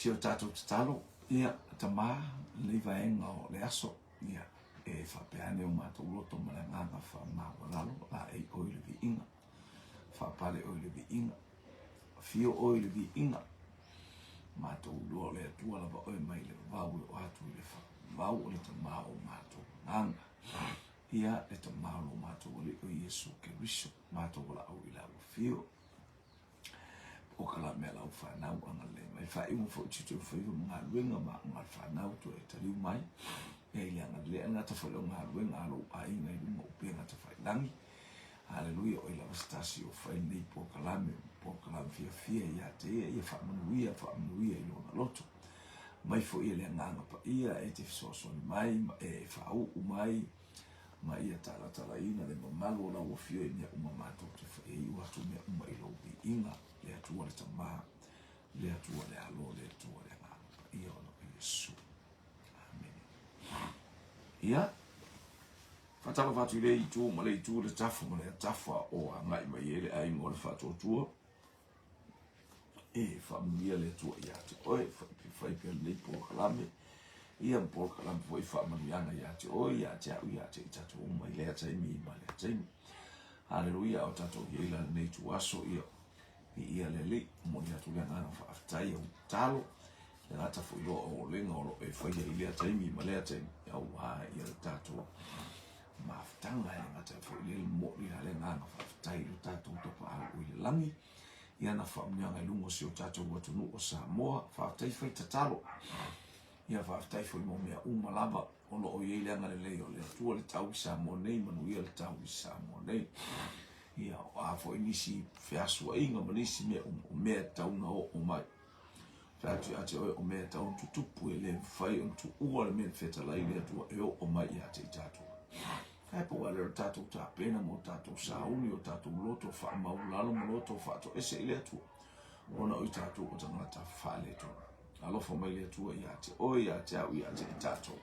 si o tātou te talo, ia, ta mā, le vaenga o le aso, ia, e whapeane o mātou loto ma le nganga wha māwaralo, la e oi le vi inga, whapale oi le vi inga, fio oi le vi inga, mātou loa le atua lava oi mai le vau o atu le wha, vau o le ta mā o mātou nganga, ia, le ta mā o mātou o le o Yesu ke riso, mātou o la au ila o fio, o kala mea lau whanau anga le mai wha imu fo tito whaiu ngā ruenga ma ngā whanau to e tariu mai e ili anga le anga ta whaleo ngā ruenga alo a inga i runga upe ngā ta whailangi haleluia o ila wastasi o whai nei po kalame fia fia ia te ia whamanuia i lona loto mai fo ia le nganga pa ia e te fisosoni mai e whau mai ma ia tala ina le mamalo la o fio e mea umamato te whai ua tu mea uma i lo bi inga le atua le tamā, le atua le alo, le atua le ngāpa, ia o no Yesu. Amen. Ia, whatala whatu le i tū, ma le i tū le tafu, ma le tafa o a ngai mai ele ai mo le whatu tua. E whamuia le atua ia te oe, whaipia nei po kalame, ia po kalame po i whamanuianga ia te oe, ia te au, ia te i tatu o mai lea taimi, ma lea taimi. Haleluia, o tatu i eila nei tu aso ia, i ia lele mo ia tu lenga na whaafitai au talo le ngata fu ilo o lenga o e whaia i lea taimi ma lea taimi au haa ia le tato maafitanga e ngata fu i lele mo i le ngana whaafitai le tato topa au i le langi ia na whaamnianga i lungo si o tato watunu o Samoa whaafitai whai tatalo ia whaafitai fu i mo mea umalaba ono o i leanga le leo le atua le tau i Samoa nei manu ia le tau i Samoa nei ia o a fo inisi fiasua inga manisi mea tauna o mai. Fatu ate o mea tauna tutupu e le whai on tu ua le mea feta lai le atua e o mai ia te i tātua. Kai po wale o tātou tā pena mo tātou sauni o tātou loto wha maulalo mo loto wha to ese i le atua. Ona o i tātou o tangata wha le tona. Alofa mai le atua ia te o ia te au ia te i tātou.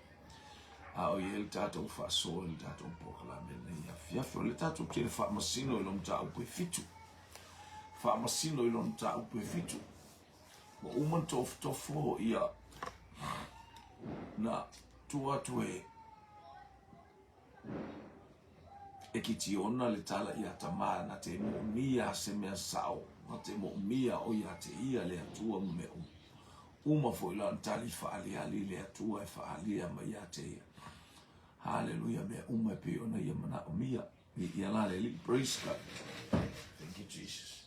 A o ye tātou whaasoa le tātou pokala mene ia fiafo le tātou te whaamasino i lom tā upe fitu. Whaamasino i lom tā upe fitu. Wa uman tofo ia na tuatu e kiti ona le tala ia tamā na te mo mia se mea sao. Na te mo mia o ia te ia le atua me uma fo ila ntali whaali le atua e whaali ma ia te ia. Hallelujah, me umma pe ona ia mana o mia ia la le praise God. Thank you Jesus.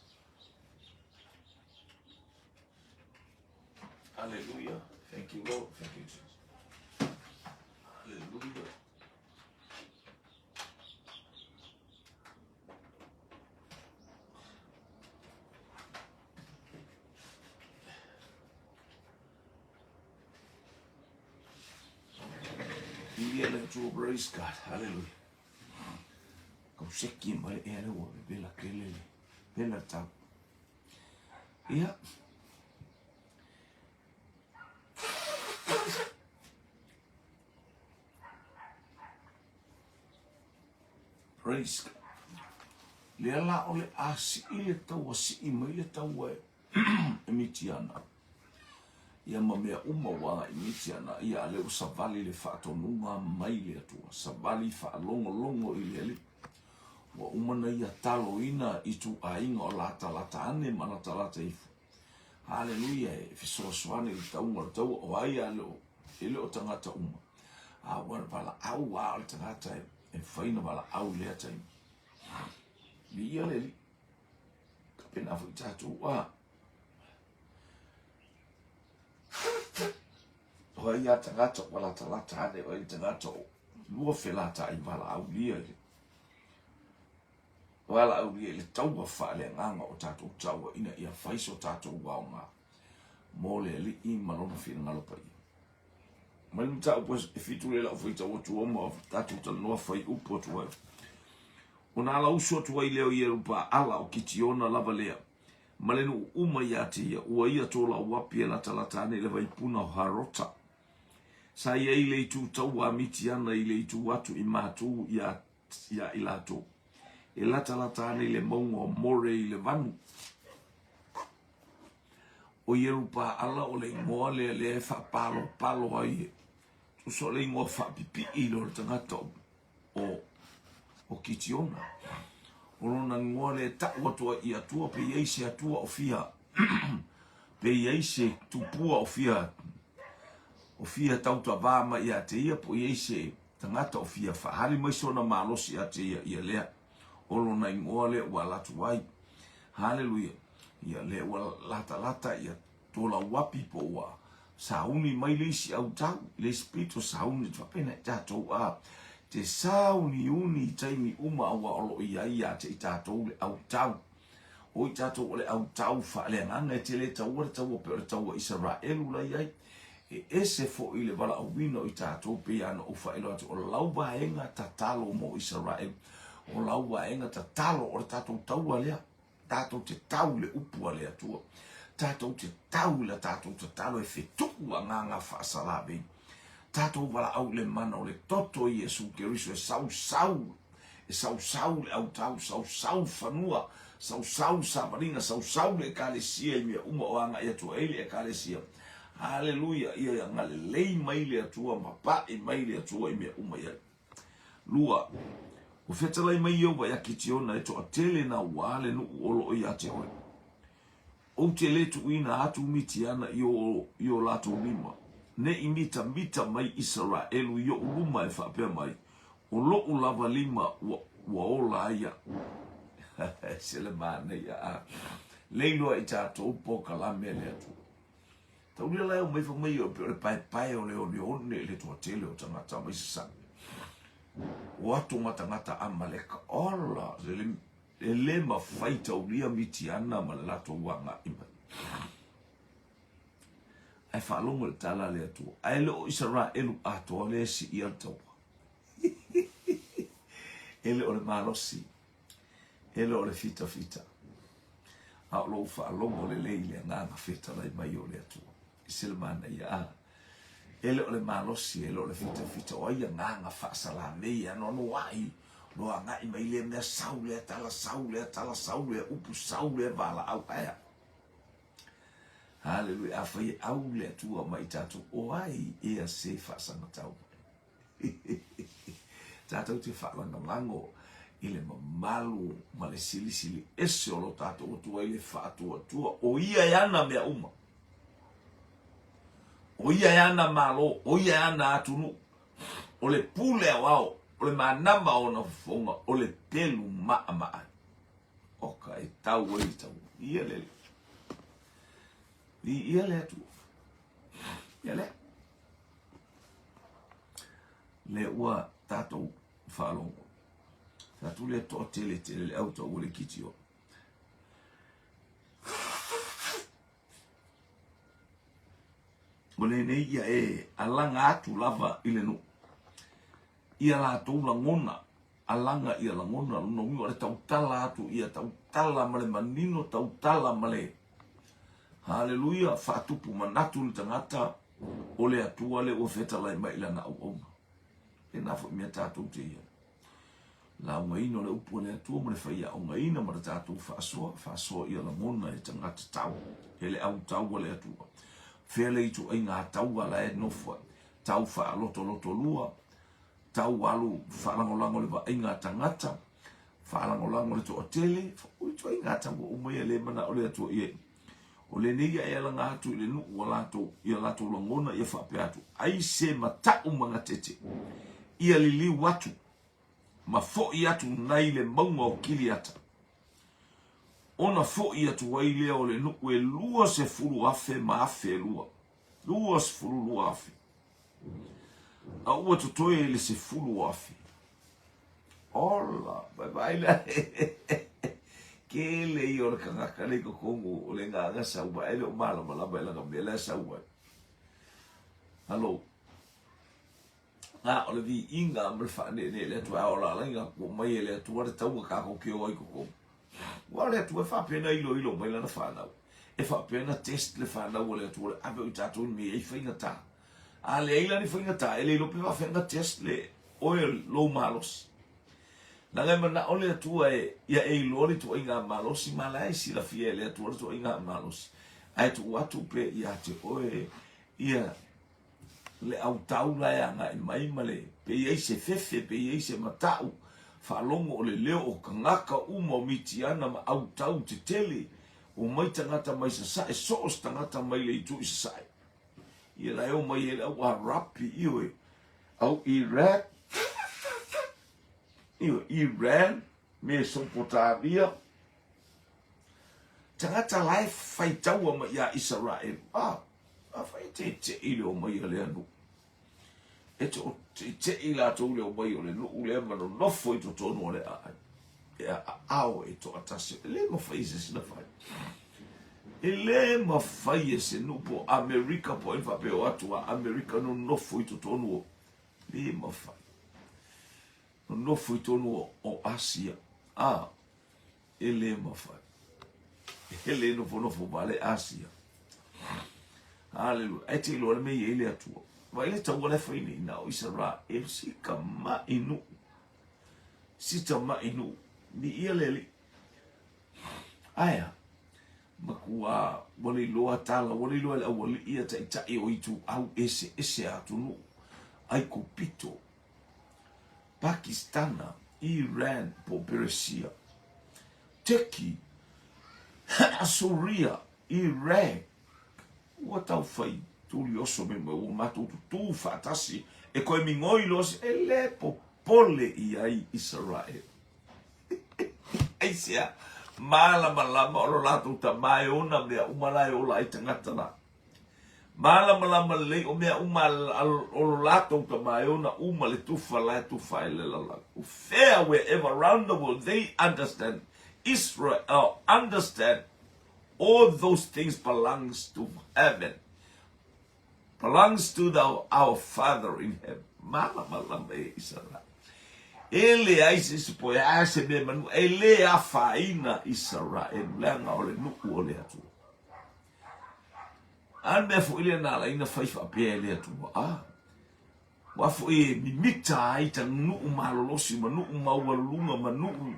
Hallelujah. Thank you Lord. Thank you Jesus. Hallelujah. Ia le tu praise God. Hallelujah. Kau seki mai e le o bela kelele. Bela tau. Ia. Praise God. Le ala o le asi i le tau asi i mai le tau e mitiana. Ia mamea uma wanga i mitiana ia leo savali le whaatonunga mai le atua. Savali whaalongo i le ali. Wa umana ia talo ina i tu ainga o lata ane manata lata ifu. Hallelujah e fisoaswane i taunga le tau o aia leo. Ele o tangata uma. A wana wala au wa le tangata e whaina wala au lea taimi. Li ia le li. Kapena fu i tatu wa. Hoi ia tangata wala talata ane o i tangata o lua whelata i wala au lia le. Wala au lia le taua whaale nganga o tātou taua ina ia whaiso tātou wao ngā. Mole li i malona whina ngalopa i. Mani mta upo e fitu le lau whaita o tuoma o tātou tanoa whai upo tuai. O nā la usua tuai leo i erupa ala o kitiona lava lea. Malenu uma ia te ia, ua ia tola wapi e la talatane le vaipuna o harota. Sa ia i le itu tau a miti ana i le itu watu i mātou ia i lato. E la talatane le maunga o more i le vanu. o yeru pa ala o le ngoa le fa palo ai tu so le ngoa fa pipi I lo tangata o kitiona o lona ngoa le ta watua I atua pe iei se atua o fia pe iei se tupua o fia tauta vama I te ia po iei se tangata o fia fa hari mai sona malosi a te ia lea o lona ngoa le ua latu ai haleluia ia le ua lata ia tola wapi po ua sauni mai le si au tau le spirito sauni tu pena tatou a te sauni uni taimi uma ua olo ia te tatou le au tau o tatou le au tau fa le nganga te le tau pe tau Israelu la ia ese fo I le wala au wino I tatou pe ana o fa ilo atu o lau waenga tatalo mo Israel o lau waenga tatalo o tatou tau alea tatou te tau le upu alea tua tatou te tau la tatou te talo e fetuku a nganga whaasalawe tatou wala au le mana o le toto I Yesu Keriso e sau le au tau sau whanua sau samaringa sau le kalesia I mea uma o anga ia tua ele e kalesia haleluia ia ngale lei mai le atua mapai mai le atua I mea uma ia lua o fetalai mai eu vai akitiona e to atele na wale no olo ia te oi o te le tu ina atu mitiana io lato lima ne imita mai Israelu io uluma e whapea mai o lo lava lima wa ola ia sele mana ia leilo I tatou po kalame le atu tau lia lai o mai whamai o pe pai o le tu atele o tangata mai sasami o atu matangata amaleka ola le mawhaita o lia mitiana ma lato wanga ima ai whaalonga le tala le atu ai le o Israelu atoa le si ia tau ele o le malosi ele o le fita a lo whaalonga le leile nganga feta lai mai o le atu Silmana ia ele o le malosi ele o le fita o ia nganga whaasalame ia no ai no anga I mai le mea saule tala upu saule vala au aia haleluia afai au le tua mai tatu o ai ia se whaasanga tau tatou te whaalanga lango I le mamalu ma le sili ese o lo tatou o tua I le whaatua o ia yana mea uma o ia yana malo o ia yana atunu o le pule awao o le manama o na fonga o le pelu maa oka e tau e tau ia le atu ia le ua tatou whalongo tatou le to tele le auto o le kitio o le nei ia e alanga atu lava I le nu ia la tau langona alanga ia langona no mi le tau tala atu ia tau tala male manino tau tala male haleluia fatupu manatu le tangata o le atua le o feta lai mai lana au e na fo mea tatou te ia la ngaino le upu le atua mo le whaia o ngaina ma le tatou whaasoa ia langona e tangata tau e le au tau le atua fele I tu ai ngā tau ala e nofua tau wha loto lua tau alu whalangolango le wa ai ngā tangata whalangolango le to atele ui tu ai ngā tau umai le mana o le atua ie o le nega e ala ngā atu I le nuku o lato ia lato langona ia whape atu ai se matau mga tete ia li watu ma fo I atu nai le maunga o kili ata ona fo I atu ai lea o le nuku e lua se furu afe ma afe lua se furu lua afe a ua tutoe le se furu afe ola bye la ke le I o le kangaka le kokongo o le nganga saua ele o mala malama ele ngamela saua hello o le vi inga mal fa ne le tu a ola la inga ko mai le tu ar tau ka ko ke o ko wa le tu fa pena ilo mai la fa na e fa pena test le fa na o le tu a be ta tu mi e fa ta a le ila ni fa ta ele lo pe fa fa test le o lo malos na le mana o le tu e ia e lo le tu inga malos si malai si la fiele tu tu inga malos ai tu watu pe ia te oe ia le au taula ya nga mai male pe ia se fefe pe ia se matau whalongo o le leo o kangaka uma mitiana ma au tau te tele o mai tangata mai sa sae soos tangata mai le itu isa sae ia lai o mai ele au a rapi iwe au Iran Mesopotamia tangata lai fai taua ma ia Israel a fai te ile o mai le anu e te ila tau le o mai o le nu le mano nofo i to tonu o le ao e to atasi le ma fai se sina fai ele ma fai se nu po Amerika po e fa pe o atu a Amerika no nofo i to tonu o le ma fai no nofo i tonu o Asia ele ma fai ele nofo vale Asia hallelujah e te lo le me ele atua vai le tau le fai ni na o Israel si kama inu ni ia lele aya makua wale loa tala wale loa la wale ia ta o itu au ese atunu ai kupito Pakistana Iran po Persia Turkey Syria Iraq watau fai tuli oso me o matu tu fatasi e koe mingoi los ele popole i ai Israel Aisia malama o latu tamai ona mea umalai o lai tangata la malama le o mea o latu tamai ona umale tufa lai tufa ele la fair wherever around the world they understand Israel understand all those things belongs to heaven belongs to our Father in heaven malama Israel ele aise po ase me manu ele afaina Israel langa ole nuku ole atu ande fu ile na la ina faifa pe ele atu wa fu e mimita aita nu malolosi manu mawalunga manu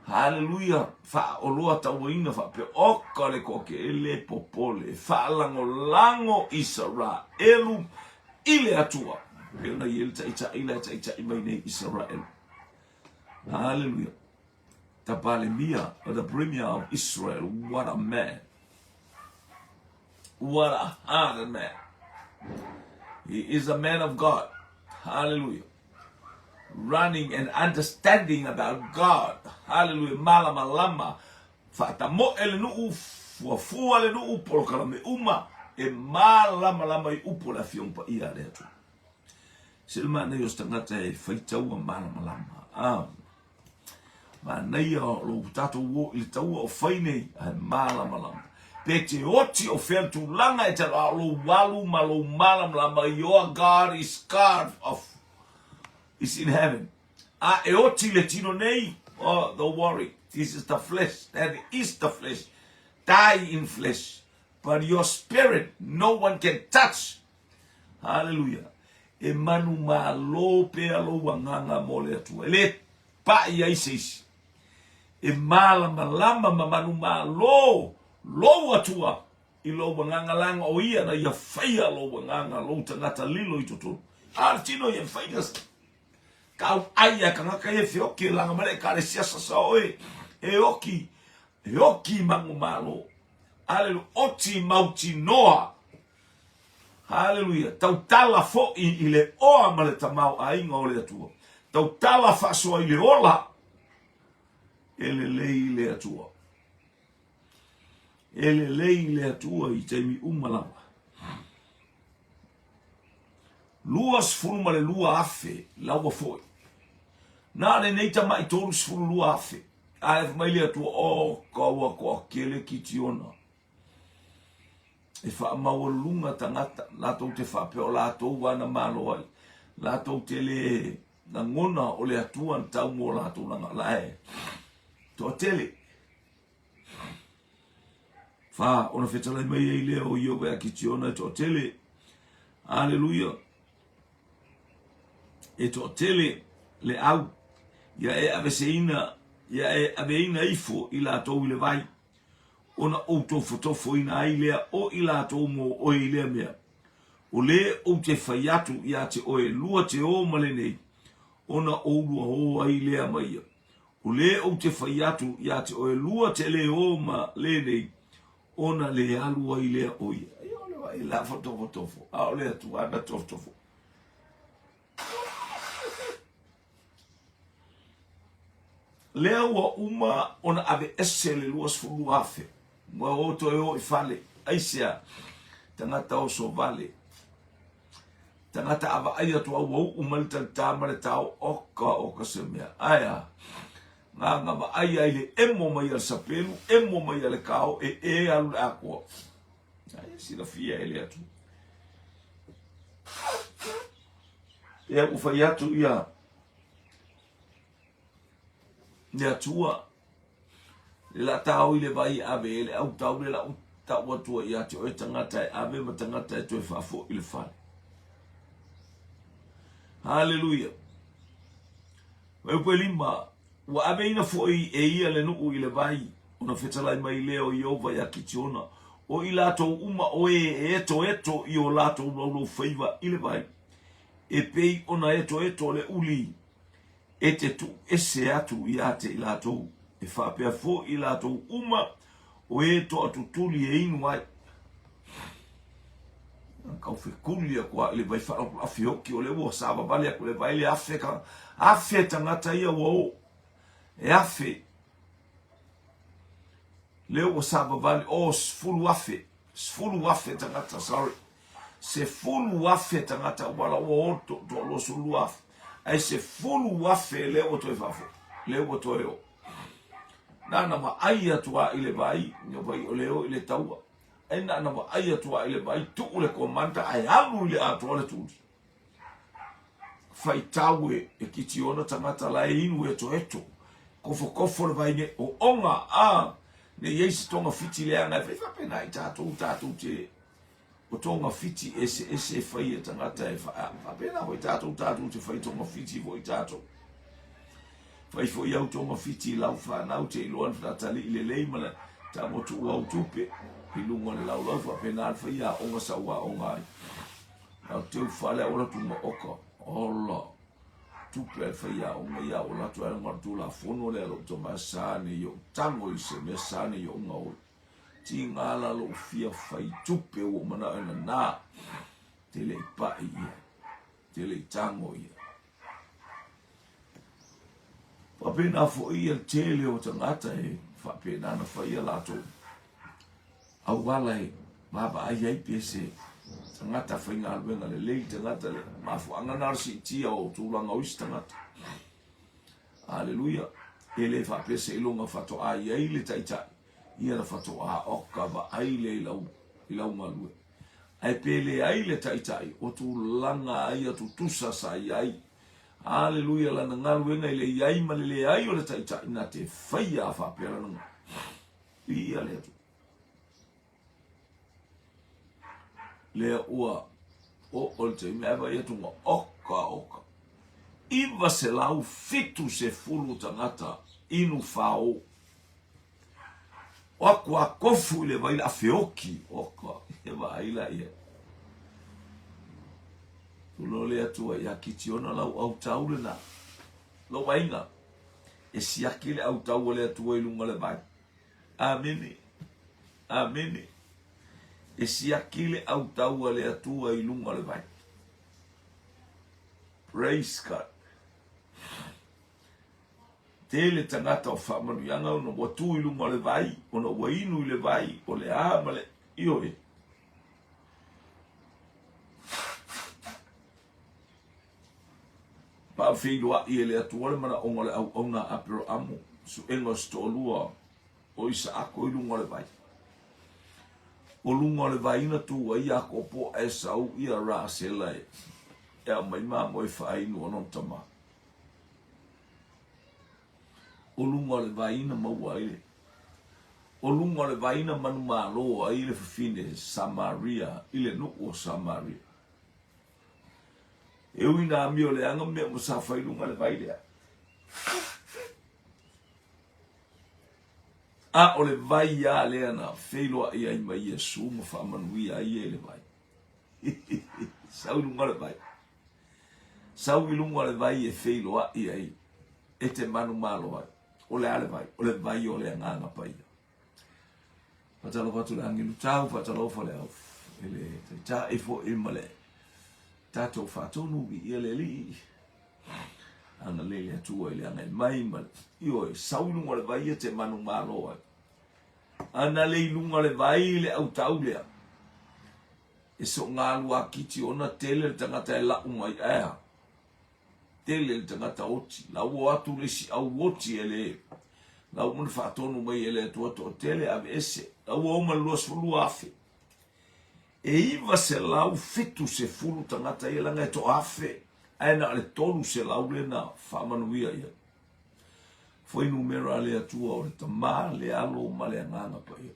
hallelujah fa oloa tawina fa pe okale koke ele popole fa lango Israel elu ile atua Pena yel ta mai nei Israel. Hallelujah. Tapalemia, the premier of Israel. What a man. What a hard man. He is a man of God. Hallelujah. Running and understanding about God. Hallelujah. Malama. Fatamo ele no fu ale no polkala me uma e malama i upola fiompa ia letu. Silma na yo stangata e faitau malama ma nei o lo tato wo il tau o faine e malama pe te oti o fertu langa e te lo walu malo malama your God is God is in heaven e oti le tino nei don't worry this is the flesh that is the flesh die in flesh but your spirit no one can touch hallelujah e manu malo pe alo wanganga mole atu ele pa ia isis e malama manu malo lo atua i lo wanganga langa o ia na ia faia lo wanganga lo tangata lilo i tutu artino ia faigas kau aia kangaka ia fioki langa male kare siasa sa oe e oki mangu malo alelu oti mauti noa hallelujah. Tau tala fo i le oa ma le tamau a inga o le atua. Tau tala fa soa i le ola. Ele lei le atua. Ele lei le atua i teimi umalawa. Lua sfuruma le lua afe lawa foi. Nā nei tama i toru sfuru lua afe. Ae mai le atua o kaua koa kele ki tiona. E wha mawalunga tangata, lātou te whapeo lātou wana malo ai, lātou te le na ngona o le atuan tau mō lātou langa lae. Toa tele. Wha, ona whetalai mai ei lea o io wea ki tiona e toa tele. Hallelujah. E toa tele le au, ia e ave seina, ia e ave ina ifo i lātou i le vai. ona o tofo ina ai lea o i latou mo o i lea mea. O le o te whai atu ia te oe lua te o male nei, ona o lua ho ai lea maia. O le o te whai atu ia te oe lua te le o ma le nei, ona le alu ai lea oia. Ai ole wai la tofo, a ole atu ana tofo. Lea ua uma ona ave ese le lua sfulu afe. Mua o to e o i fale, aisea, tangata o so vale. Tangata ava ai atu au au umalita tamare tau oka se mea. Aia, ngā ma ai ai le emo mai al sapelu, emo mai al kao e alu le akua. Aia, sila fia ele atu. Ea ufai atu ia, ne atua, le la tau i le vai ave ele au tau le la tau atua ia te oe tangata e ave ma tangata e toe whafo i le whale. Hallelujah. Wai koe lima, wa ave ina foi e ia le nuu i le vai, ona whetalai mai leo i ova ia kitiona, o i lato uma o e eto i o lato ulo whaiva i le vai. E pei ona eto le uli, e te tu ese atu i ate i lato, e whapea fo i lato uma, o eto atu tuli e inu ai. Kau whekulia kua le vai wha Afioki o le ua sāwa vale aku le vai le afe tangata ia wau. E afe. Le ua sāwa vale o sfulu afe tangata, sorry. Se fulu afe tangata wala ua o to lo sulu afe. Ai se fulu afe le ua toi whafo. Le ua toi o. Nana ma ai atua i le vai, nio vai o leo i le taua. Ena na wa ai atua i le vai tu le komanda ai alu i le atua le tuli. Fai taue e kitiona tangata la e inu eto. Kofo le vai ne o onga a ne yeisi tonga fiti le anga. Fai whapena i tātou te o tonga fiti ese fai e tangata e whapena o i tātou te fai tonga fiti vo i tātou. Fai fo iau tonga fiti lau whanau te iloan whanatali i le leimana ta motu ua utupe. I lunga le lau lau whapena alfa ia onga sa ua onga ai. Nau teu whale ora tu ma oka. Ola. Tupe alfa ia onga ia o latu ala martu la fono le alo to ma sane yo tango i se me sane yo onga oi. Ti ngala lo fia fai tupe o mana ena na. Tele i pa ia. Tele i tango ia. Whapena fo ia tele o tangata e. Whapena na whaia lato. Au wala e, maba ai pese, tangata whainga alwenga le lei tangata le, mafu anganarsi tia o tūlanga oisi tangata. Hallelujah. Ele whapese ilonga whato ai le taitai, ia na whato a oka ba ai le ilau malue. Ai pele ai le taitai, o tūlanga ai atu tusa sa ai. Hallelujah, lana ngaluenga ile iai malele ai o le taitai, na te whaia a whapera nunga. Ia le atu. Lea ua o te mewa ia tunga oka. Iwa se lau fitu se fulu tangata inu whao. Oakua kofu ile waila Afioki oka. Ewa aila ia. Tulo lea tua ia kitiona lau au taule na. Lo wainga. E siakile au taule lea tua ilunga le vai. Amene. E siakile au taua le atua i lunga le vai. Praise God. Tele tangata o whamanu yanga o na watu i lunga le vai, o na wainu i le vai, o le ama le ioe. Pa whilua i le atua le mana onga le au onga apero amu, su enga stolua o isa ako i lunga le vai. O lunga le vaina tu ai a kopo e sau ia ra sela e. E a mai maa moi whainu anon tama. O lunga le vaina maua aile. O lunga le vaina manu maa loa aile fafine Samaria, ile nuku o Samaria. E uina amio le anga mea mo sa whainunga le vailea. A o le vai ia lea na wheiloa ia i mai Iesu ma whaamanui a ia le vai. Sau lunga le vai. Sau i lunga le vai e wheiloa ia i. E te manu malo vai. O le ale vai. O le vai o le anganga pai. Patalo watu le angilu tau, patalo fa le au. Ele te ta e fo i male. Tato whatonu i ia le li. Anga lele atua ile anga mai male. Io sau lunga le vai e te manu malo vai. Ana le lunga le vai le au tau lea. E so ngā lua kiti ona tele le tangata e lau mai ea. Tele le tangata oti. Lau atu le si au oti e le. Lau mani whaatonu mai e le atua to tele ave ese. Lau au man luas fulu afe. E iwa se lau fitu se fulu tangata e langa e to afe. Aina le tolu se lau le na whamanuia ia. Foi numera le atua o le tamā le alo ma le anganga pa ia.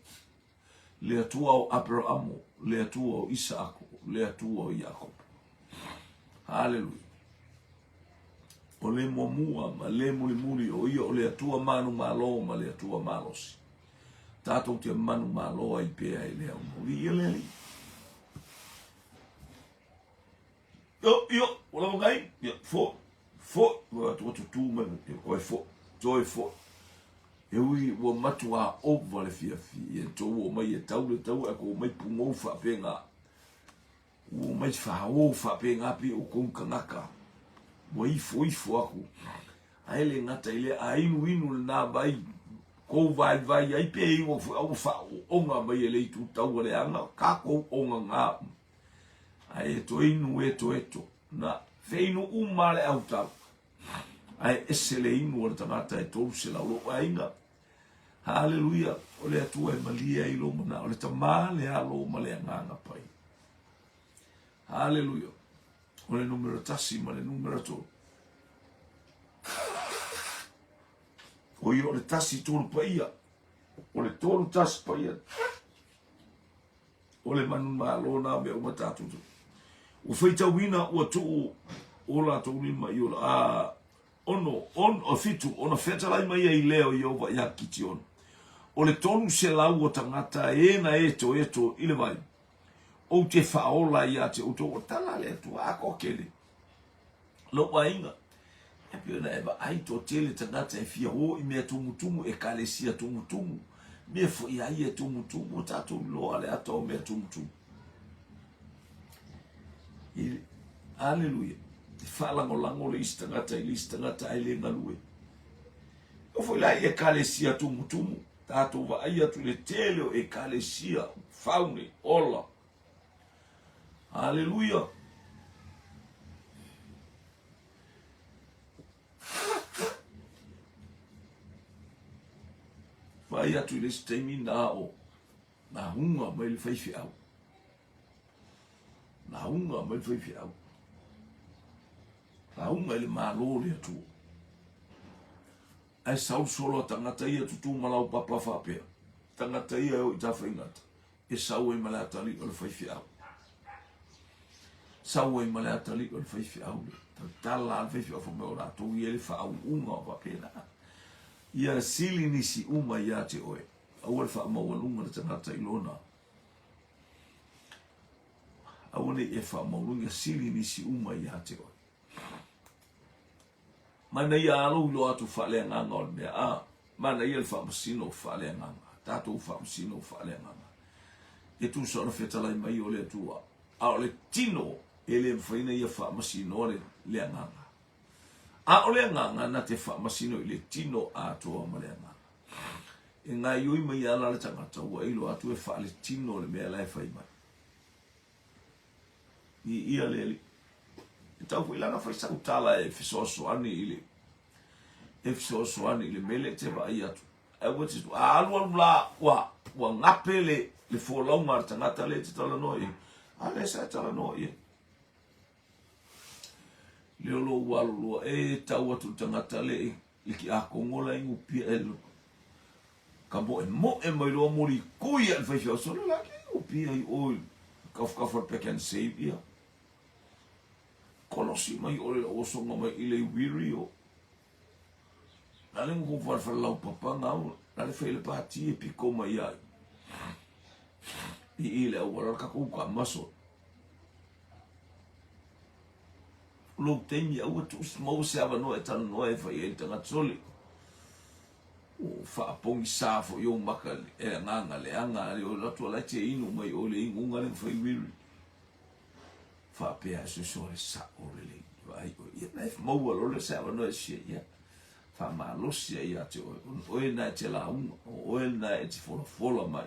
Le atua o Abrahamo, le atua o Isaaco, le atua o Jacob. Hallelujah. O le mua ma le muli o ia o le atua manu malo ma le atua malosi. Tātou te manu malo ai pēa i le au mori ia le li. Yo, wala ngai, fo, wa tu man, oi fo, joy fo. E ui ua matua ova le fiafi, e tō o mai e tau le tau, e ko mai pungo whapenga. O mai whao whapenga pi o kongkanaka. Wa ifo aku. Aile ngata ile a inu le nā vai, kou vai, ai pe i o whao onga mai e le tu tau le anga, ka kou onga ngā. Ai to inu eto, na feinu umale au tau. Ai esele inu o tangata e tolu se lau lo ainga. Hallelujah. O le atua e malia i lo mana. O le tamā le alo ma le anganga pai. Hallelujah. O le numero tasi ma le numero tolu. O i o le tasi tolu paia. O le tolu tasi paia. O le manu malo na me o matatu. O feita wina o tu o la tu lima i o la on fitu ona fetalai mai ai leo i ova ia kiti ona. O le tolu se lau o tangata e na eto i le vai. O te whaola ia te uto o tala le tu a kokele. Lo wainga. E pio na eva ai to tele tangata e fia o i mea tumutumu e kalesia tumutumu. Mea fo i ai e tumutumu o tato loa le ato mea tumutumu. Hallelujah. Te whalango le istangata i le istangata ai le ngalue. O foi lai e kalesia tumutumu. Tato wa ai atu le tele o e kalesia faune ola. Hallelujah. Vai atu le stemi na o. Na hunga mai le whaifi au. Na hunga mai le whaifi au. Na hunga le malo le atu. Ai sau solo tangata ia tutu malau papa whapea. Tangata ia o i tawhaingata. E sau e malea tali o le whaifi au. Sau e malea tali o le whaifi au. Tala le whaifi au whameo rātou i ele whaau unga o wapena. Ia sili nisi uma ia te oe. Au le wha maua le tangata i lona. Au ne e wha maulunga sili nisi uma ia te oe. Mana ia alo lo atu whalea nganga o le mea. Mana ia le wha masino whalea nganga. Tātou wha masino whalea nganga. E tu sa ona whetalai mai o le atua. A o le tino e le mwhaina ia wha masino o le nganga. A o le nganga na te wha masino i le tino a toa ma le nganga. E ngā ioi mai ala le tangata ua ilo atu e wha le tino le mea lai whai mai. I ia le li. E tau pu ilanga whai sau tala e fisosoani i le. E fisosoani i le mele te wa i atu. E wati tu a alua la wa ngape le fōlaunga ar tangata le te tala noi. A le sa tala noi. Leo lo walu loa e tau atu tangata le ki a kongola ingu pia elu. Ka mo e mai loa mori kui al whaiwhia sona la ki ingu pia i oi kafkafar pekan seipia. Kolosi mai o le osonga mai i le wiri o. Nale ngu kumwhar whalau papanga au. na le fele pati e piko mai ai i ile o ka ku ka maso lo temi au tu mo se ava no e tan no e fai e tanga tsoli o fa pongi sa fo yo maka e nganga le anga le o latu la te inu mai o le ingunga le fai wiri fa pe a so sa o le vai o ia na mo o le sa no e se ia fa ma lo se ia te o e na te la o e na e te fola mai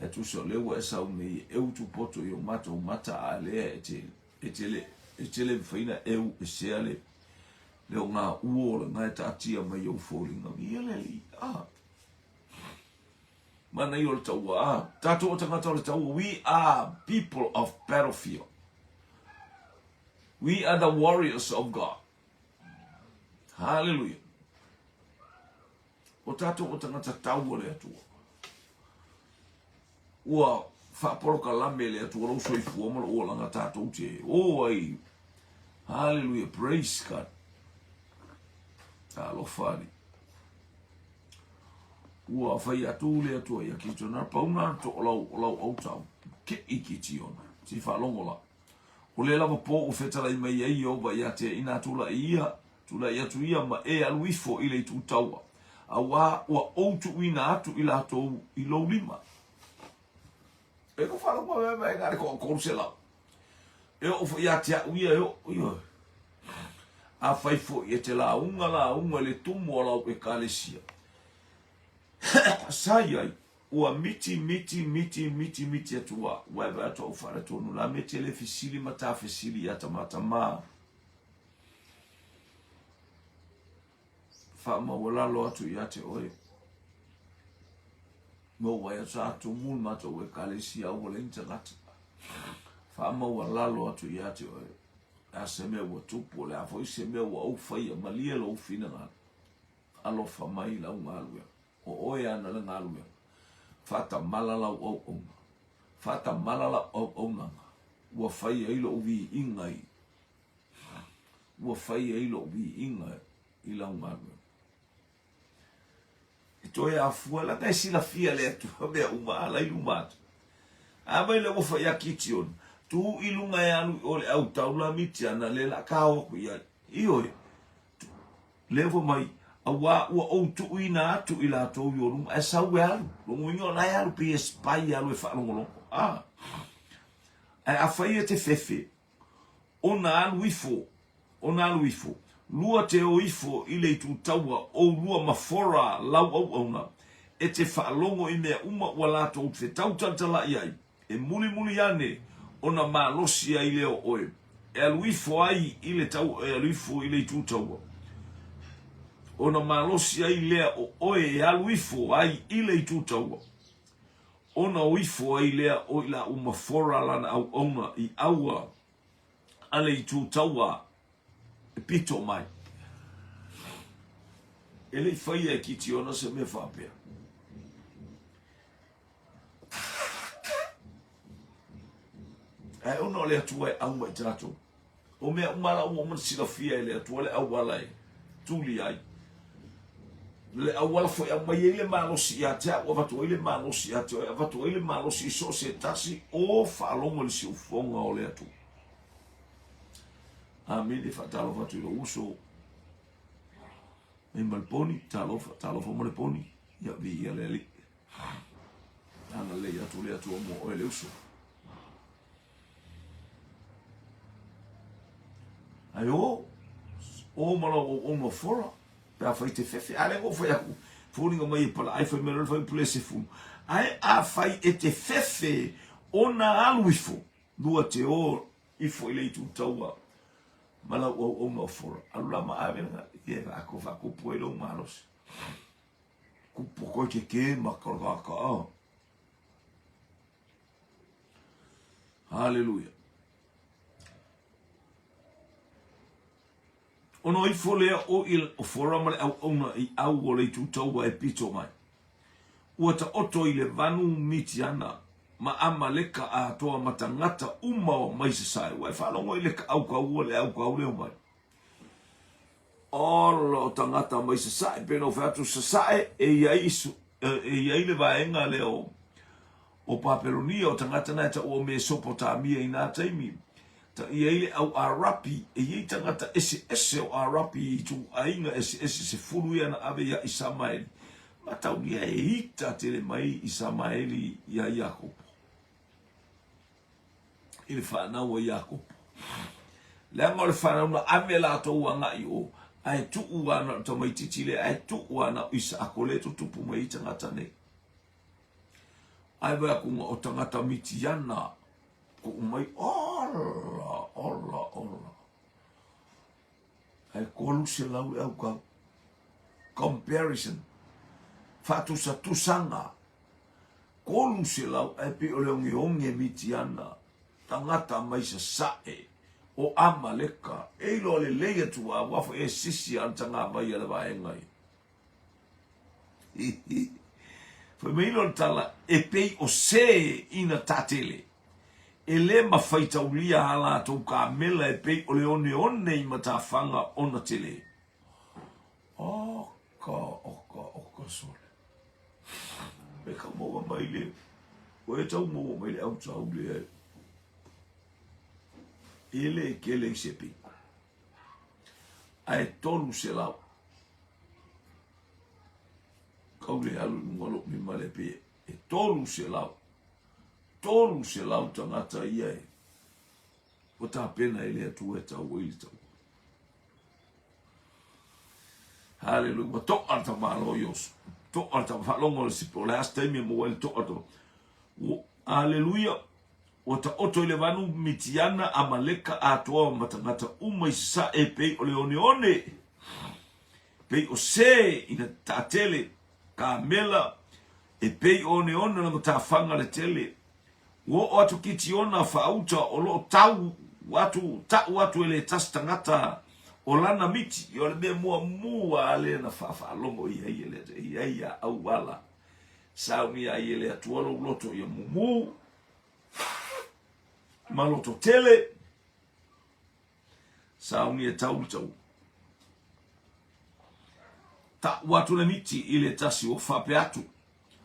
e tu so le wa sa o me e u tu poto yo mata a le e te le faina e u se ale le o ngā uola ngai ta atia mai au fōringa mi ele li mana i o le taua tato o tangata o le taua we are people of battlefield, we are the warriors of God, hallelujah. O tato o tangata taua le atua ua whaporoka lame le atua rau soi fuama o langa tato te o ai hallelujah, praise God. Alo fari. Ua fai atu le atua ia ki tona pauna to lau au tau. Ke iki tiona. Si fa longola. O le lava po o fetala i mai ei o va ia te ina tula ia. Tula ia tu ia ma e aluifo i le tu taua. A wa o tu ina atu i la to i lo lima. E ko fa longola me ngare ko konsela. E o fa ia te uia yo. A fai fo i te la unga le tumu ala o e kalesia. Sai ai, ua miti atua, webe ato o whare tonu, la me te le fisili mata fisili ata mata maa. Wha mawalalo atu i ate oe. Mo wai atu atu mul mata o e kalesia o le intangata. Wha mawalalo atu i ate oe. A se me ua tupu le a foi se me ua au fai a malia lo fina ngā alofa mai lau ngālua o oe ana le ngālua fata malala au onga fata malala au onga ua fai a ilo uvi ingai ua fai a ilo uvi ingai i lau ngālua e toi a fua la kai sila fia le atu mea uma ala ilu matu a mai le ua fai a kitiona tu ilunga e anu o le au taula miti ana le la kao ku ia ioi levo mai a wa o tu ina atu ila to yo e sa we alu lo ngo na ya lu ps pai alu e fa lo a fai te fefe ona alu ifo lua te o ifo ile tu taua o lua mafora lau au ona e te fa longo i me uma wala to te tau tala ia e muli ane ona malosi ai leo oe. E aluifo ai ile tau, e aluifo ile tu taua. Ona malosi ai leo oe, e aluifo ai ile tu taua. Ona uifo ai leo o ila umafora lana au ona i aua ale i tu taua e pito mai. Ele fai e kiti ona se me whapea. E ono le atua e au mai tato. O mea umala ua man sila fia e le atua le awala e. Tuli ai. Le awala foi au mai ele malosi a te au avatua ele malosi a te au avatua ele malosi i so se tasi o whaalongo le si ufonga o le atua. A mene whatalo watu ilo uso. E malponi, talofa mo le poni. Ia vi ia le li. Ana le atua mo o ele uso. Ai o mala o no fora pa fai te fefe ale o foi aku funinga mai pala ai foi melhor foi plese fu ai a fai e te fefe ona aluifo lua te o i foi le tu taua mala o no fora alula ma avena e ako fa ko puelo malos ku poko que makarga ka hallelujah. Ono i folea o il o forama le au ona i au o le tutaua e pito mai. Ua ta oto i le vanu mitiana ma ama leka a toa matangata uma o mai se sai. Ua e whanongo i leka au ka ua le au ka ule o mai. o tangata mai se sae peno fatu se sae e ia le vaenga le o Papelonia o tangata na ta o Mesopotamia ina taimi ta ia ile au Arapi e ia tangata ese o Arapi tu ainga ese se fulu ia na ave ya Isamaeli matau ia e ita tele mai Isamaeli ia Jakob ile fana o Jakob le ngol fana na amela to wanga io ai tu wana to mai titile ai tu wana isa akole tu tupu mai tangata ne ai va ku o tangata mitiana ku mai ora ai kolu se lau au ka comparison fatu sa tu sanga kolu se lau ai pe o le onge mitiana tangata mai sa sae o Amaleka e lo le leia tu a wafo e sisi antanga mai ala vaengai foi meilo tala e pei o se ina tatele e le mafaita ulia ala to ka mela e pei o le one I matafanga ona tele oka sole e ka mo mai le o e tau mo mai le au tau le ele kele sepi ai tolu se lau kaule alu ngolo mi male pe e tolu se lau tangata ia e o ta pena ele atu e tau i tau hallelujah to alta malo yos to alta falongo le sipo last time mo el to alta hallelujah o ta oto ile vanu mitiana Amaleka atoa matangata umaisa e pei o leone pei o se ina tatele ka mela e pei o neone na matafanga le tele wo atu kitiona fauta o lo tau watu ele tastangata o lana miti yo le mua ale na fafa longo ia au wala saumi ile atuolo loto ya mumu maloto tele sauni e tau ta watu le miti ile tasi o fa peatu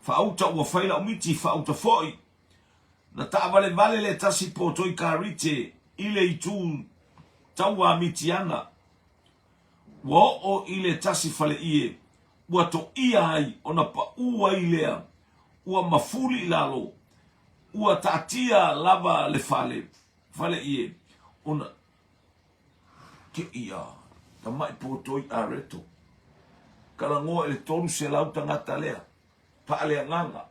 fa auta o faila o miti fa auta foi na ta vale le tasi potoi karite ile itu tawa mitiana wo o ile tasi fale ie wato ia ai ona pa ua ilea ua mafuli lalo ua tatia lava le fale ie ona ke ia ta mai potoi areto kala ngo ele tolu se lau tangata lea pa ale nganga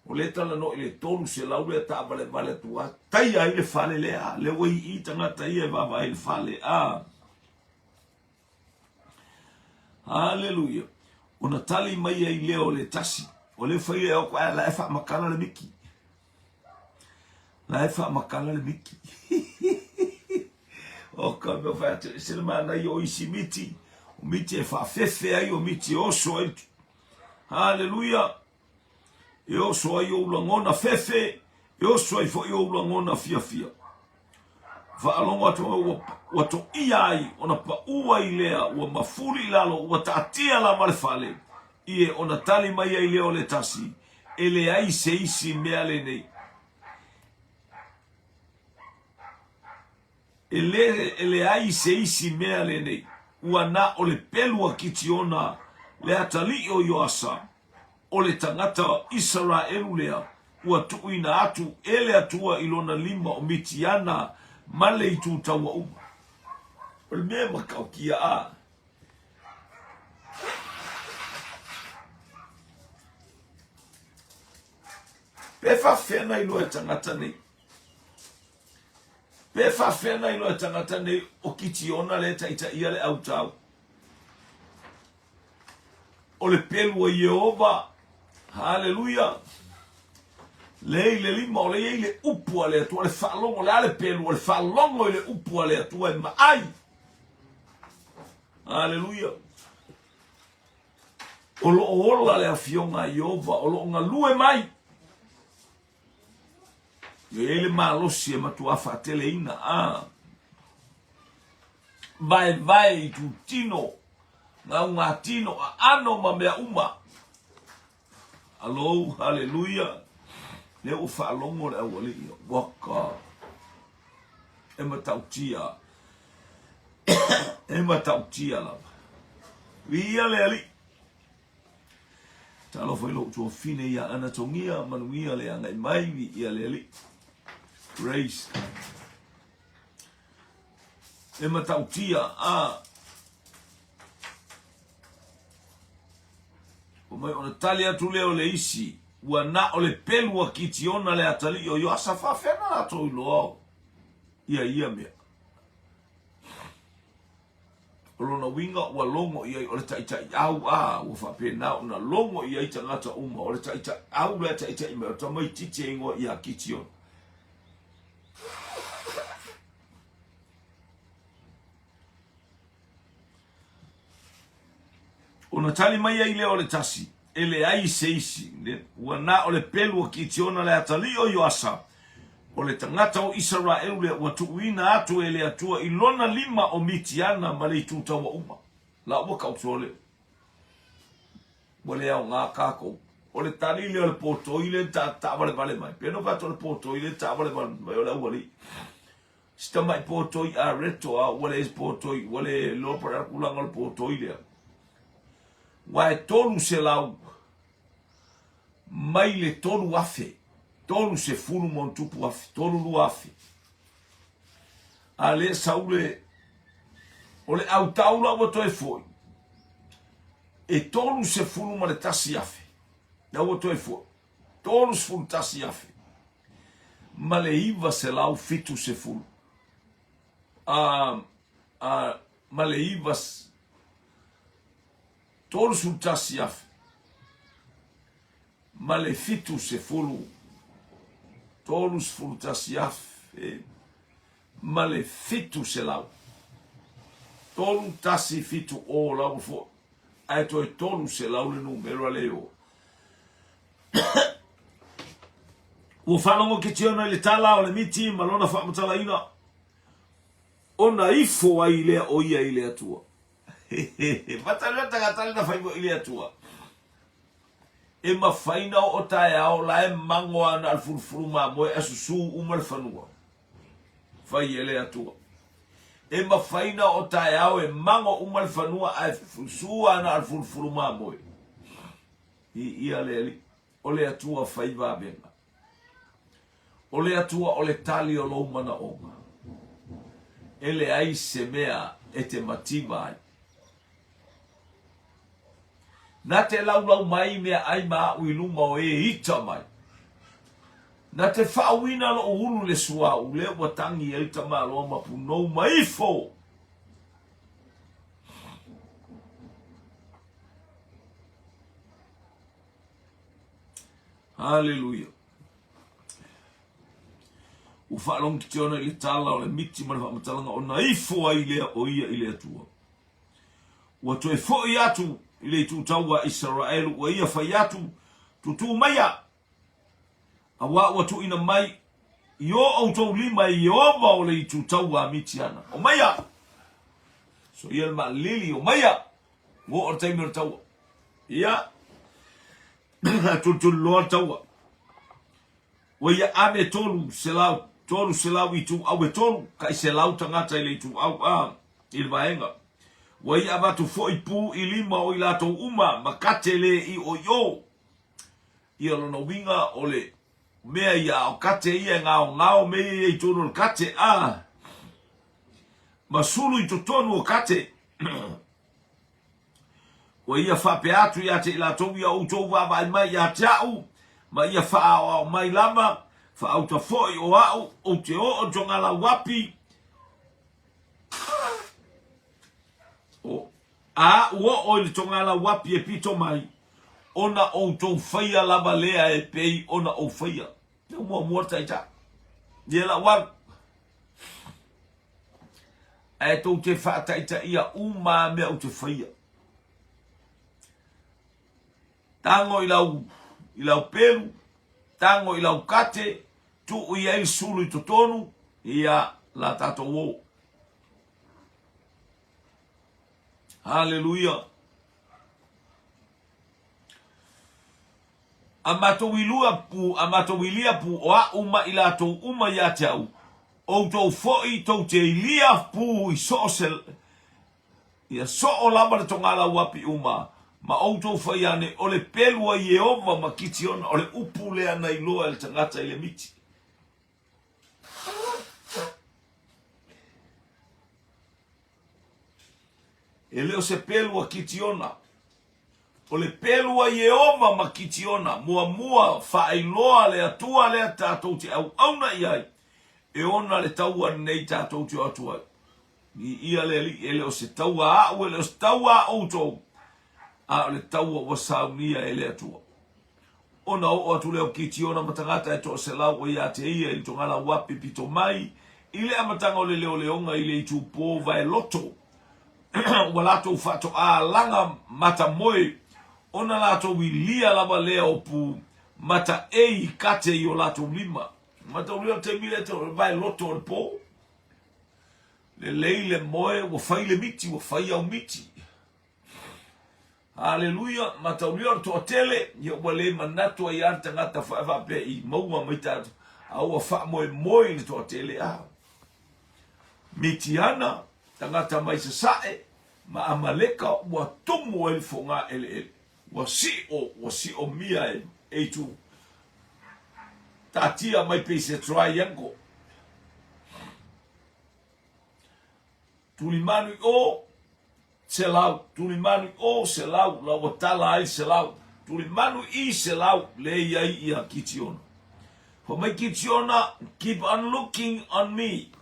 o le tala no ele tolu se lau le ta vale tua tai ai le fale lea le wei I tangata ia va il fale hallelujah ona tali mai ai leo le tasi o le faile o kwa la fa makala le miki la fa makala le miki o ka me fa se mana yo isi miti o miti e fa fefe ai o miti o so hallelujah yo so ai o langona fefe yo so ai fo yo langona fia fa alonga to wato iai ona pa ua ilea ua mafuri lalo ua taatia la malefale ie ona tali mai ai leo le tasi ele ai se isi mea le nei ele ai se isi mea le nei ua na o le pelua kitiona le atali o yoasa o le tangata Israelu lea ua tuuina atu ele atua ilona lima o mitiana male itu tawa uma o le mea makau kia a pefa fena ilo e tangata nei pefa fena ilo e tangata nei o kitiona le taita ia le autau o le pelu o Yehova hallelujah le lima o le upu ale atua le whaalongo le ale pelu o le whaalongo le upu ale atua e maai hallelujah o lo ola le afionga Yehova o lo nga lue mai ele malosi e matua fatele ina vai tu tino ngā tino a ano ma mea uma. Alo, hallelujah. Le o whaalongo le awali ia. Waka. E matautia. E matautia la. Ia le ali. Talo foi lo tua fine ia anatongia manuia le anga mai ia le ali. Praise. E matautia a o mai ona tali atu leo le isi ua na o le pelu a kitiona le atali o yo asa whawhena ato i loa ia mea o lona winga ua longo ia o le taitai au ua whapena o na longo ia i tangata uma o le taitai au le taitai mea o tamai titi e ingoa ia kitiona ona tali mai ai leo le tasi ele ai seisi ua na o le pelu a kitiona le atali o yo asa o le tangata o Israel le ua tuuina atu ele atua i lona 5 o mitiana ma le tutaua uma la ua kautole wale au ngā kako o le tali le o le potoi le ta vale mai peno pato le potoi le ta vale mai o le wali sta mai potoi a reto a wale es potoi wale lo para kulanga le potoi le wa tolu se lau mai le tolu afe tolu se fulu mon tupu afe tolu lu afe ale saule ole au taula o to e foi e tolu se fulu ma le tasi afe na o to e foi tolu se fulu tasi afe ma le iva se lau fitu se fulu ma le iva tolu se tasi afe ma le fitu se fulu tolu se fulu tasi afe ma le fitu se lau tolu tasi fitu o lau fo ai to e tolu se lau le numero a leo o whanongo ki tiona i le tala o le miti malona whaamutala ina ona ifo ai lea o ia i lea tua Matalua tangatali na whaibo i lea tua e mawhaina o tae ao la e mangoa na alfurufuru ma moe asusu umar whanua whai e lea tua e mawhaina o tae ao e mango umar whanua a fusua na alfurufuru ma moe ia leali o lea tua whai wabenga o lea tua o le tali o lou mana onga ele ai se mea e te matima ai na te lau mai mea ai maa uiluma o e hita mai na te whaawina lo uru le sua u le watangi e ita maa loa mapunou maifo Hallelujah. U whaalong ki te ona i le tala o le miti mara whaamatalanga o na ifo ai lea o ia i lea tua. Ua toe fo i atu i le tūtaua Israel ua ia whai atu tutu maia. A wā ua tu ina mai i o au tau lima i ova o le tūtaua miti ana. O maia! So ia ma lili o maia. Wo o taimira taua. Ia. Tutu loa taua. Ua ia ame tolu selau. Tolu selau i tu au e tolu. Kai selau tangata i le tu au i le vaenga. Wa ia batu fo i pu i lima o i lato uma makate le i o yo. Ia lona winga o le mea ia o kate ia ngao mea i tono o kate Masulu i to tonu o kate. Wa ia whape atu ia te i lato ia o tau waba i mai ia te au. Ma ia wha o mai lama. Wha au ta fo i o au o te o tongala wapi. O le tongala wapi e pito mai ona o tau whaia lava lea e pei ona o whaia te mua taita ia la wang e tau te whaataita ia uma mea o te whaia tango i lau peru tango i lau kate tu i ai sulu i totonu ia la tato wo Hallelujah. Amatowilia pu oa uma ila to uma ya tau. O to foi to te ilia pu I sosel. Ia so o lama to ngala wapi uma. Ma o to fai ane ole pelua Yehova ma kitiona ole upu lea na iloa el tangata ile miti. Eleo se pelua kitiona. Ole pelua Yehova ma kitiona. Mua whaailoa lea tua lea tātou te au auna iai. E ona le taua nei tātou te atua. Ni ia eleo se taua au eleo se taua autou. A le taua wa saunia ele atua. Ona o atu leo kitiona matangata e to se lau o ia te ia I tongala wapi pito mai. Ile amatanga o le leo leonga ile I tupo vai loto. Walato fato a langa mata moe. Ona lato wilia lava leo pu mata ei kate I o lato lima. Mata ulio te mile te vai loto o po. Le leile moe wa fai le miti wa fai au miti. Hallelujah, mataulia to tele yo wale manato ya tangata fa pe I maua maitatu au fa moe to tele a mitiana tangata mai sae ma amaleka wa tumu el fonga ele wa si o mia e tu tatia mai pese triangle tulimanu o selau, tulimanu o selau, la watala ai selau, tulimanu I selau, le iai ia kitiona. For my kitiona, keep on looking on me,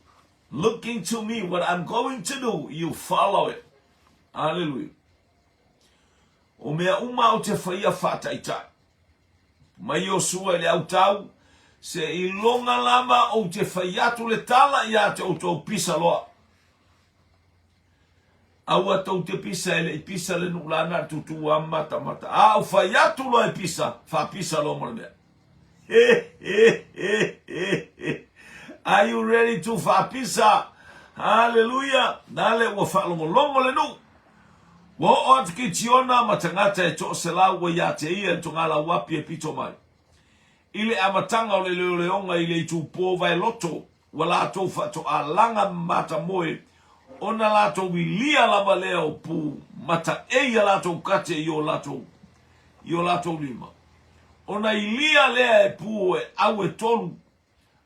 looking to me, what I'm going to do, you follow it. Hallelujah. O mea uma o te whaia whataitai. Mai o sua le au tau, se I longa lama o te whaiatu le tala ia te o tau pisa loa. Aua tau te pisa ele I pisa le nulana tutu mata. A o whaiatu lo e pisa, wha pisa lo mo mea. Are you ready to wha pisa? Hallelujah. Nale ua whalongolongo le nu. Wa o atu ki tiona matangata e to se lau wa ia te ia tongala wapi e pito mai. Ile amatanga o le leonga ile I tupo vai loto. Wala to fato a langa mata moe. Ona lato wilia lava leo pu mata eia lato kate yo lato lima. Ona ilia lea e pu e au e tolu.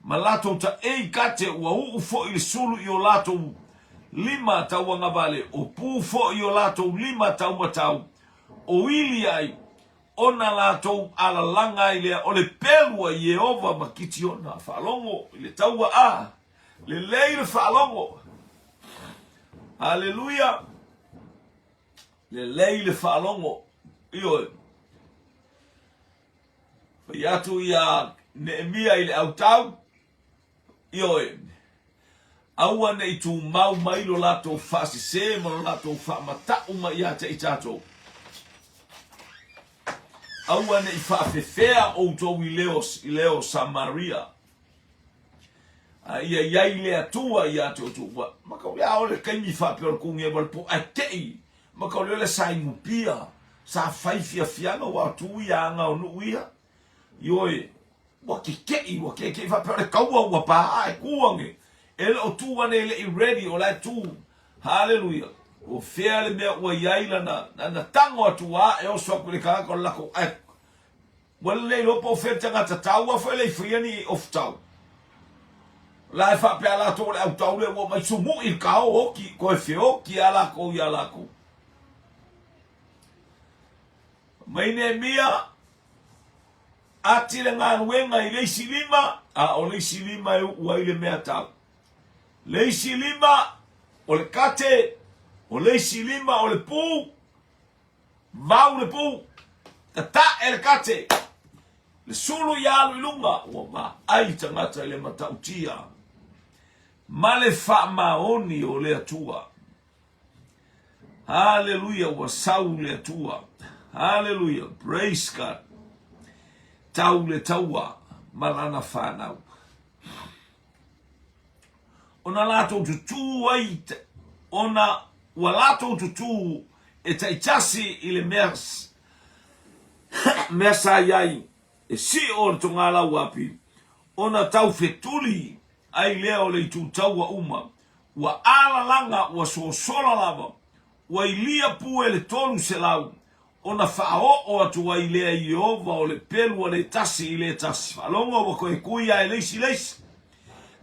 Ma lato ta ei kate ua ufo I sulu yo lato lima tau ngavale. O pu fo yo lato lima tau matau. O ili ai. Ona lato ala langa ilea ole pelua Yehova makiti ona. Falongo ile taua a. Le leile falongo. Hallelujah. Le leile whalongo. Io. Faiatu ia Neemia ile autau. Io. Aua nei tu mau mailo lato fasi se mo lato fa mata uma ia te itato. Aua nei fa fefea o to ileo Samaria. Ia ile atua ia te otua. Maka ia ole kaimi fa pe kunge wal po atei. Maka ole sai mupia. Sa faifia fianga wa tu ia nga onu ia. Yoi. Wa ke fa pe kaua wa pa ai kuange. Ele otua ne le ready o la tu. Hallelujah. O fea le mea wa iaila na tango atua e o so ko le ka ko la ko. Wale le lo po fe tanga tatawa fa le friani of tau. La fa pe ala to le au le wo mai sumu I kao o ki ko feo ki ala ko ya la ko. Mai ne mia atile nga wenga ile silima a o le silima wa ile mea ta. Le silima o le kate o le silima o le pu va le pu ta el kate le sulu ya lunga o ma ai tangata le matautia. Male fa maoni o le atua. Hallelujah wa sau le atua. Hallelujah. Praise God. Tau le taua. Malana whanau. Ona lato tutu aite. Ona walato tutu e taitasi i le mea sa iai e si o le tongala wapi ona tau fetuli ai lea o le tutau wa uma wa ala langa wa sosola lava wa ilia pu e le tolu se lau ona fao o atu wa ilea Iova o le pelu o le tasi i le tasi falongo wa koe kuia e leisi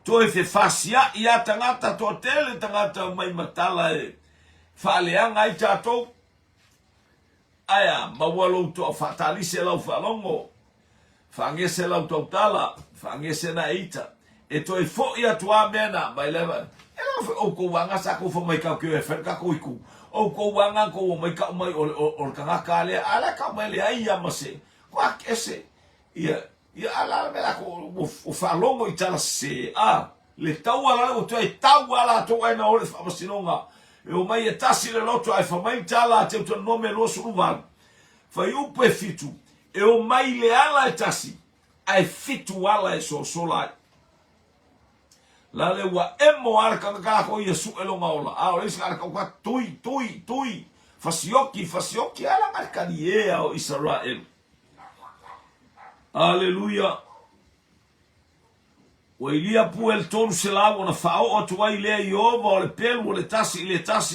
to e fe fasia ia tangata to tele tangata mai matala e faleanga ai tatou aya mawalo to fatalise lau falongo fangese lau to tala fangese na ita e to e fo ia tua mena mai leva ela o ko wanga sa ko fo mai ka ke fer ka ko iku o ko wanga ko mai ka mai o ka ka le ala ka mai le ai amase kwa kese ia ala me la ko o falongo itala se le tau ala o to e tau ala to ai na o le fa masinonga e o mai e tasi le loto ai fa mai tala te to nome lo suruvan fa yu pe fitu e o mai le ala e tasi ai fitu ala e so sola la le wa emo ala ka ko yesu elo maola o le ska ka tui fasioki ala markania o Israel aleluia wa ilia pu el tonu se la ona fao atu ai le Iova o le pelu o le tasi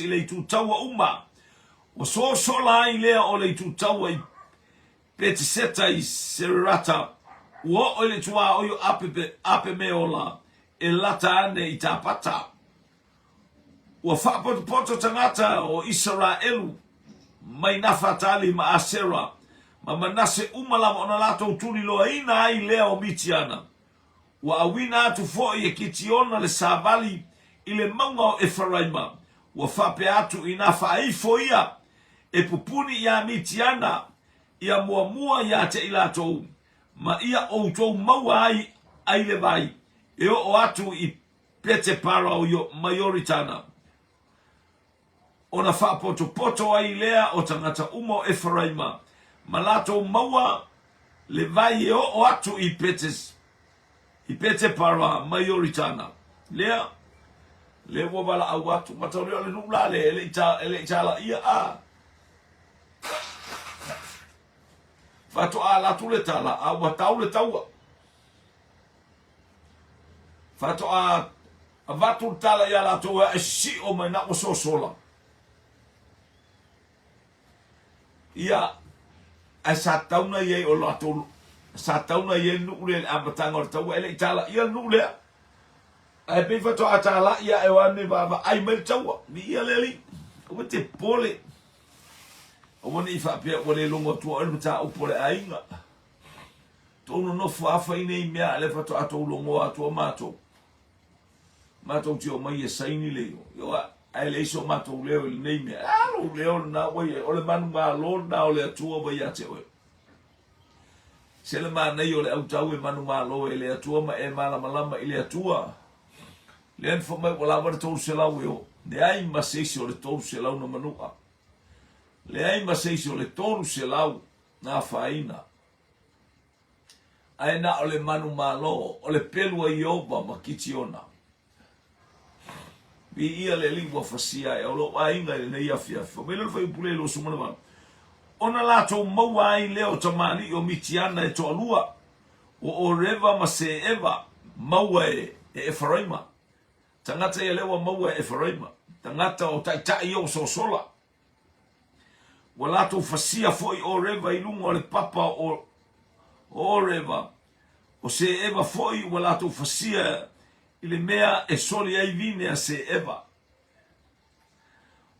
i le tutau uma o so la ai le o le tutau ai petiseta i serata o le tua o yo ape me ola e lata ane i tapata wa poto tangata o Israelu mai nafatali ma Asera ma manase umala ona lato tuli lo ina ai le o mitiana wa awina atu fo e kitiona le savali ile manga o Efraima wa fape atu inafa ai foia e pupuni ya mitiana ia mua ya te ilato ma ia o to maua ai le vai e o atu i pete para o yo mayoritana ona fa poto ai lea o tangata umo Efraima malato maua le vai o atu i pete para mayoritana lea le wabala au atu mataurio le nula le itala ia fato ala tu le tala a watau le taua fato a vatu tala ya la toa si o mai na o so sola ia a satauna ye o lato satauna ye nu le abatanga o taua ele tala ia nu le ai pe fato a tala ia e wani baba ai mai taua ni ia leli o te pole o wani fa pia o le longo tu o mata o pole ainga tono no fa ine mea le fato ato longo ato mato tio mai e saini le yo ai le so mato le nei me lo le na we o le manu ma lo na o le atu o ya te we se le ma nei o le au tau e manu ma lo e le atu ma e mala malama ile atua le en fo mai wala war to se la we o de ai ma se so le to se la no manua le ai ma se so le to se la na faina ai na o le manu ma lo o le pelu ai Iova ma kitiona bi ia le lingua fasia e o lo ainga le nei Afiafi o mele fai pule lo sumana ma ona la to maua ai leo tamani o mitiana e to alua o reva ma se eva maua e Efraima tangata e lewa maua e Efraima tangata o tai o so sola wala to fasia foi o reva ilunga o le papa o reva o se eva foi wala to fasia ile mea e soli ai vine a se eva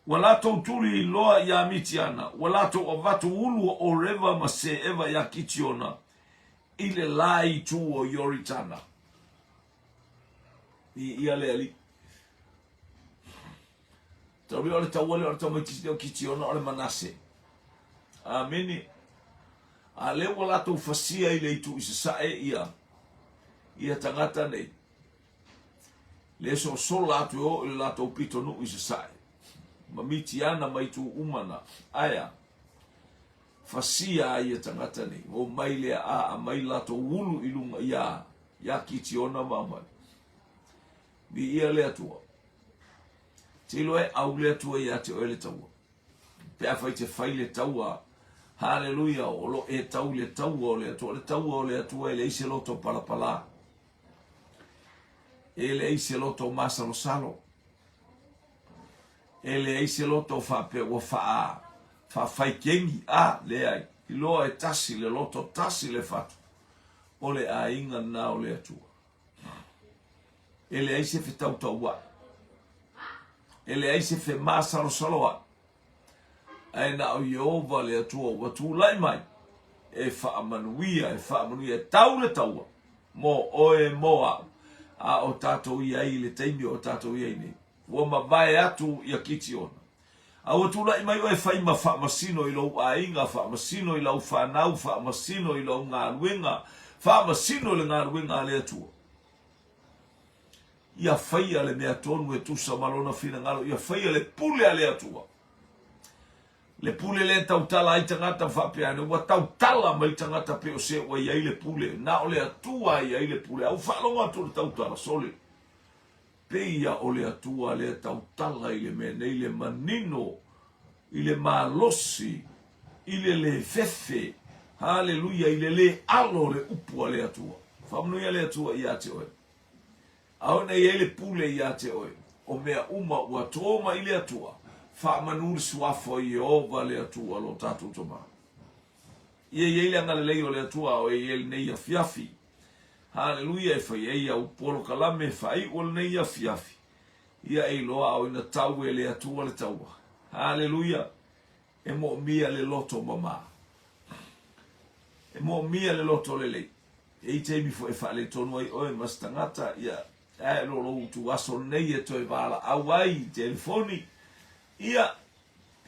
wala to turi loa ya mitiana wala to ovatu ulu o reva ma se eva ya kitiona ile lai tu o yoritana ia le ali tabi ole tawole ole tamati o kitiona ole manase ameni ale wala to fasia ile tu isa ia tangata nei le so sola tu o le lato pito no isa sai ma mitiana mai tu umana aya fasia ia tangata nei o mai le a mai lato ulu ilunga ya kitiona mama bi ia le atua tilo e au le atua ia te ole taua pe a fai te fai le taua haleluia o lo e tau le taua o le atua le taua o le atua le ise loto palapala le ise loto masalo salo le ise loto fa pe o fa fai kengi le ai i loa e tasi le loto tasi le fatu o le a inga na o le atua le ise fe tau taua le ise fe masalo saloa ai na o Yehova le atua wa tu lai mai e whaamanuia tau le taua mo oe moa a o tātou ia i le teimi o tātou ia i nei ua mawae atu ia kiti ona a o tu lai mai o e whaima whaamasino i lau a inga whaamasino i lau whanau whaamasino i lau ngā ruenga whaamasino le ngā ruenga le atua ia whaia le mea tonu e tusa malona whina ngalo ia whaia le pule a le atua le pule le tautala ai tangata whapeane ua tautala mai tangata pe o se ua iai le pule na o le atua iai le pule au whalonga tu le tautala sole pe ia o le atua le tautala i le mene i le manino i le malosi i le fefe haleluia i le alo le upua le atua whamnuia le atua i ate oe au na iai le pule i ate oe o mea uma ua toma i le atua whaamanuri suafo i Jehova le atua lo tātou toma. Ia le anga le leo le atua o le nei afiafi. Haleluia e whai eia upolo kalame whai o le nei afiafi. Ia loa o ina tau le atua le taua. Haleluia. E mo mia le loto mama. E mo mia le loto le lei. E i teimi fo e whale tonu ai oe mastangata ia. E lo tu aso nei e toi wala awai telefoni. Ia,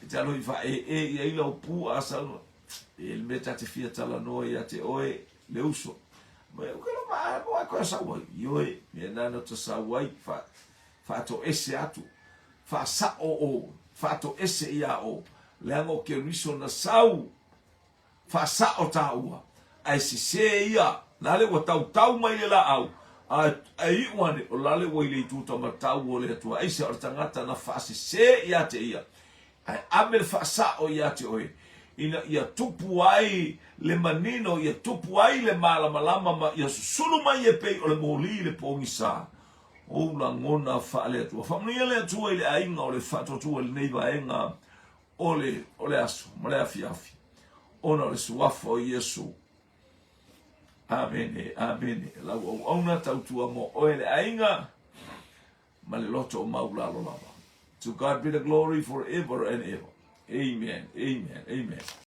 e talo i wha ia ila o pū asa no. E me tate fia tala noa ia te oe le uso. Mai o kero maa moa koe sauai. Ioe, me nana ta sauai, wha to ese atu. Wha sa o, wha to ese ia o. Leango ke riso na sau. Wha sa o ta ua. Ai se ia, nale wa tau mai le la au. Ai wane o lale wai le tuta matau o le atua ai se o tangata na fase se ia te ia ai amel fasa o ia te oe ina ia tupu ai le manino ia tupu ai le malama ma ia sulu mai e pei o le moli le pongisa o la ngona fa le atua fa mnia le atua ile ainga o le fato tua le neiva enga o le asu mo le afiafi ona le suafo Yesu. Amen, amen. La ona tautua mo oele ainga ma le loto o maulalo lava. To God be the glory forever and ever. Amen, amen, amen.